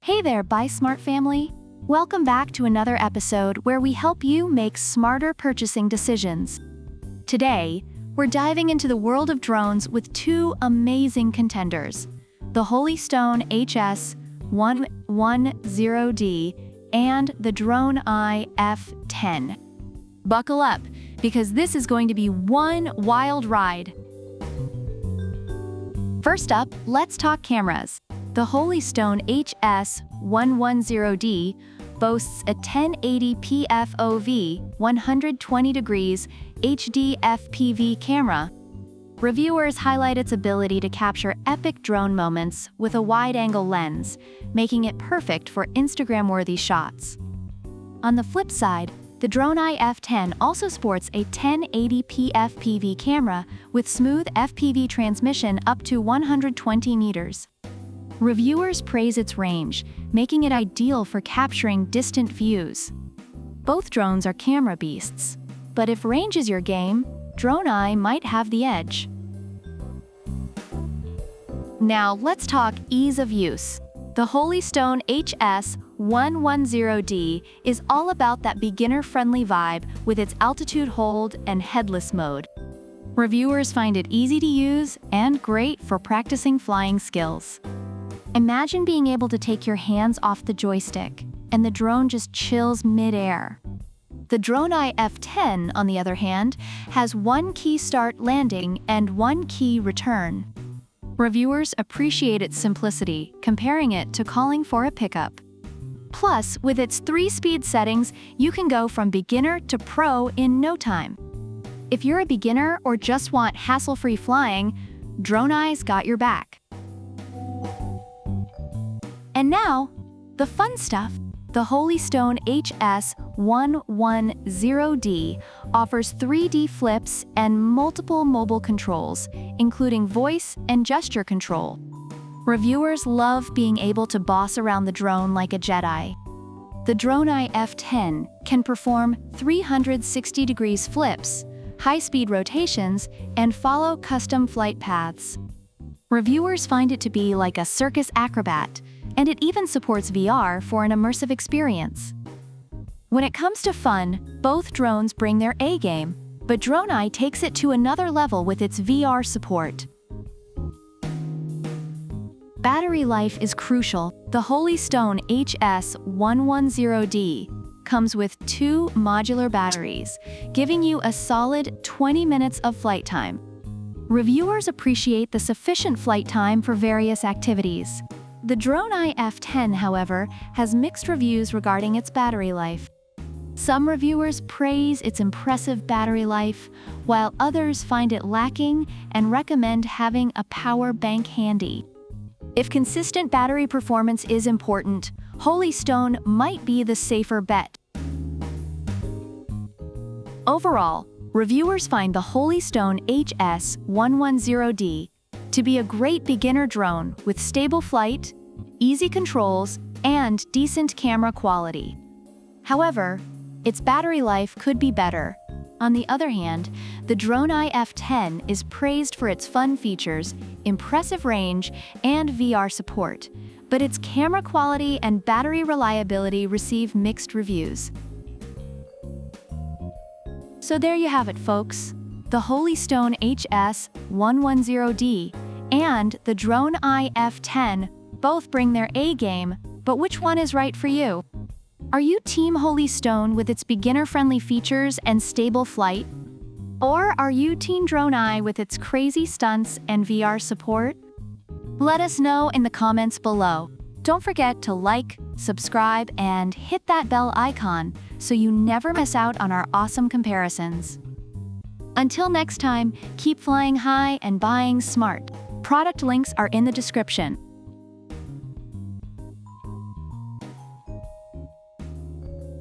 Hey there, Buy Smart family! Welcome back to another episode where we help you make smarter purchasing decisions. Today, we're diving into the world of drones with two amazing contenders, the Holystone HS110D and the DRONEEYE F10. Buckle up, because this is going to be one wild ride. First up, let's talk cameras. The Holystone HS110D boasts a 1080p FOV 120 degrees HD FPV camera. Reviewers highlight its ability to capture epic drone moments with a wide-angle lens, making it perfect for Instagram-worthy shots. On the flip side, the DRONEEYE F10 also sports a 1080p FPV camera with smooth FPV transmission up to 120 meters. Reviewers praise its range, making it ideal for capturing distant views. Both drones are camera beasts, but if range is your game, DRONEEYE might have the edge. Now let's talk ease of use. The Holystone HS110D is all about that beginner-friendly vibe with its altitude hold and headless mode. Reviewers find it easy to use and great for practicing flying skills. Imagine being able to take your hands off the joystick, and the drone just chills mid-air. The DRONEEYE F10, on the other hand, has one key start landing and one key return. Reviewers appreciate its simplicity, comparing it to calling for a pickup. Plus, with its 3-speed settings, you can go from beginner to pro in no time. If you're a beginner or just want hassle-free flying, DRONEEYE's got your back. And now, the fun stuff. The Holystone HS110D offers 3D flips and multiple mobile controls, including voice and gesture control. Reviewers love being able to boss around the drone like a Jedi. The DRONEEYE F10 can perform 360 degrees flips, high-speed rotations, and follow custom flight paths. Reviewers find it to be like a circus acrobat, and it even supports VR for an immersive experience. When it comes to fun, both drones bring their A-game, but DRONEEYE takes it to another level with its VR support. Battery life is crucial. The Holystone HS110D comes with 2 modular batteries, giving you a solid 20 minutes of flight time. Reviewers appreciate the sufficient flight time for various activities. The DRONEEYE F10, however, has mixed reviews regarding its battery life. Some reviewers praise its impressive battery life, while others find it lacking and recommend having a power bank handy. If consistent battery performance is important, Holystone might be the safer bet. Overall, reviewers find the Holystone HS110D to be a great beginner drone with stable flight, easy controls, and decent camera quality. However, its battery life could be better. On the other hand, the DRONEEYE F10 is praised for its fun features, impressive range, and VR support, but its camera quality and battery reliability receive mixed reviews. So there you have it, folks. The Holystone HS110D and the DRONEEYE F10 both bring their A-game, but which one is right for you? Are you Team Holystone with its beginner-friendly features and stable flight? Or are you Team DRONEEYE with its crazy stunts and VR support? Let us know in the comments below. Don't forget to like, subscribe, and hit that bell icon so you never miss out on our awesome comparisons. Until next time, keep flying high and buying smart. Product links are in the description.